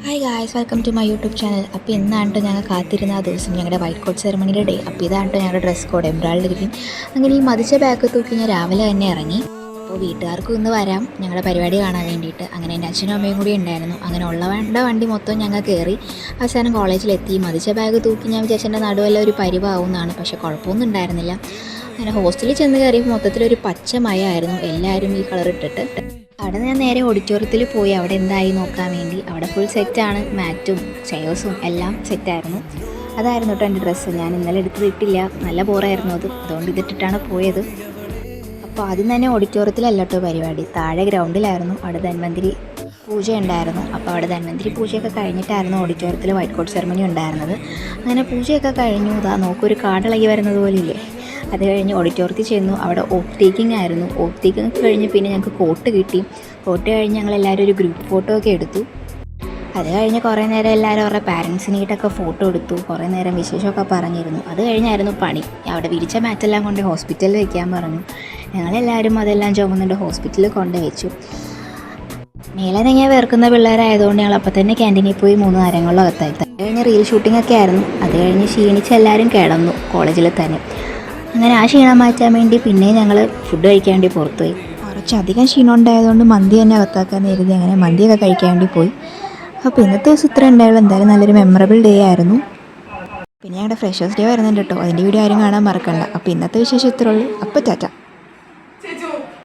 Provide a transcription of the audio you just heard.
Hi guys, welcome to my YouTube channel. അപ്പോൾ ഇന്നാണ് ഞങ്ങൾ കാത്തിരുന്ന ആ ദിവസം, ഞങ്ങളുടെ വൈറ്റ് കോട്ട് സെറമണിയുടെ ഡേ. അപ്പോൾ ഇതാണ് ഞങ്ങളുടെ ഡ്രസ് കോഡ്, എംബ്രോയിഡറി ഗ്രീൻ. അങ്ങനെ ഈ മതിച്ച ബാഗ് തൂക്കി ഞാൻ രാവിലെ തന്നെ ഇറങ്ങി. അപ്പോൾ വീട്ടുകാർക്കും ഇന്ന് വരാം ഞങ്ങളുടെ പരിപാടി കാണാൻ വേണ്ടിയിട്ട്. അങ്ങനെ എൻ്റെ അച്ഛനും അമ്മയും കൂടി ഉണ്ടായിരുന്നു. അങ്ങനെ ഉള്ള വണ്ടി മൊത്തം ഞങ്ങൾ കയറി അവസാനം കോളേജിലെത്തി. മതിച്ച ബാഗ് തൂക്കി ഞാൻ വിചാരിച്ചെൻ്റെ നടുവല്ല ഒരു പരിവാവുന്നതാണ്, പക്ഷേ കുഴപ്പമൊന്നും ഉണ്ടായിരുന്നില്ല. അങ്ങനെ ഹോസ്റ്റലിൽ ചെന്ന് കയറിയപ്പോൾ മൊത്തത്തിലൊരു പച്ച മയമായിരുന്നു, എല്ലാവരും ഈ കളർ ഇട്ടിട്ട്. അവിടെ ഞാൻ നേരെ ഓഡിറ്റോറിയത്തിൽ പോയി അവിടെ എന്തായി നോക്കാൻ വേണ്ടി. അവിടെ ഫുൾ സെറ്റാണ്, മാറ്റും ചെയേഴ്സും എല്ലാം സെറ്റായിരുന്നു. അതായിരുന്നു കേട്ടോ എൻ്റെ ഡ്രസ്സ്. ഞാൻ ഇന്നലെ എടുത്തിട്ടില്ല, നല്ല ബോറായിരുന്നു അതുകൊണ്ട് ഇതിട്ടിട്ടാണ് പോയത്. അപ്പോൾ ആദ്യം തന്നെ ഓഡിറ്റോറിയത്തിലല്ല കേട്ടോ പരിപാടി, താഴെ ഗ്രൗണ്ടിലായിരുന്നു. അവിടെ ധന്വന്തിരി പൂജ ഉണ്ടായിരുന്നു. അപ്പോൾ അവിടെ ധന്വന്തിരി പൂജയൊക്കെ കഴിഞ്ഞിട്ടായിരുന്നു ഓഡിറ്റോറിയത്തിൽ വൈറ്റ് കോട്ട് സെറമണി ഉണ്ടായിരുന്നത്. അങ്ങനെ പൂജയൊക്കെ കഴിഞ്ഞു. ഇതാ നോക്കൊരു കാടിളകി വരുന്നത് പോലെ ഇല്ലേ. അത് കഴിഞ്ഞ് ഓഡിറ്റോറിയത്തിൽ ചെന്നു. അവിടെ ഓഫ് ടേക്കിംഗ് ആയിരുന്നു. ഓഫ് ടേക്കിംഗ് കഴിഞ്ഞ് പിന്നെ ഞങ്ങൾക്ക് കോട്ട് കിട്ടി. കോട്ട് കഴിഞ്ഞ് ഞങ്ങളെല്ലാവരും ഒരു ഗ്രൂപ്പ് ഫോട്ടോ ഒക്കെ എടുത്തു. അത് കഴിഞ്ഞ് കുറേ നേരം എല്ലാവരും അവരുടെ പാരൻസിനായിട്ടൊക്കെ ഫോട്ടോ എടുത്തു. കുറേ നേരം വിശേഷമൊക്കെ പറഞ്ഞിരുന്നു. അത് കഴിഞ്ഞായിരുന്നു പണി. അവിടെ വിരിച്ച മാറ്റെല്ലാം കൊണ്ട് ഹോസ്പിറ്റലിൽ വയ്ക്കാൻ പറഞ്ഞു. ഞങ്ങളെല്ലാവരും അതെല്ലാം ചുമന്നുകൊണ്ട് ഹോസ്പിറ്റലിൽ കൊണ്ട് വെച്ചു. മേലനങ്ങിയ വേർക്കുന്ന പിള്ളേരായതുകൊണ്ട് ഞങ്ങൾ അപ്പം തന്നെ ക്യാൻറ്റീനിൽ പോയി 3 നേരങ്ങളിലും അകത്തായി. അത് കഴിഞ്ഞ് റീൽ ഷൂട്ടിംഗ് ഒക്കെ ആയിരുന്നു. അത് കഴിഞ്ഞ് ക്ഷീണിച്ച് എല്ലാവരും കിടന്നു കോളേജിൽ തന്നെ. അങ്ങനെ ആ ക്ഷീണം മാറ്റാൻ വേണ്ടി പിന്നെ ഞങ്ങൾ ഫുഡ് കഴിക്കാൻ വേണ്ടി പുറത്തുപോയി. കുറച്ചധികം ക്ഷീണം ഉണ്ടായതുകൊണ്ട് മന്തി തന്നെ അകത്താക്കാൻ കരുതി. അങ്ങനെ മന്തിയൊക്കെ കഴിക്കാൻ വേണ്ടി പോയി. അപ്പോൾ ഇന്നത്തെ ദിവസം ഇത്ര ഉണ്ടായുള്ളൂ. എന്തായാലും നല്ലൊരു മെമ്മറബിൾ ഡേ ആയിരുന്നു. പിന്നെ ഞങ്ങളുടെ ഫ്രഷേഴ്സ് ഡേ വരുന്നുണ്ട് കേട്ടോ, അതിൻ്റെ വീഡിയോ ആരും കാണാൻ മറക്കണ്ട. അപ്പോൾ ഇന്നത്തെ വിശേഷം ഇത്രേ ഉള്ളൂ. അപ്പോൾ ടാറ്റ.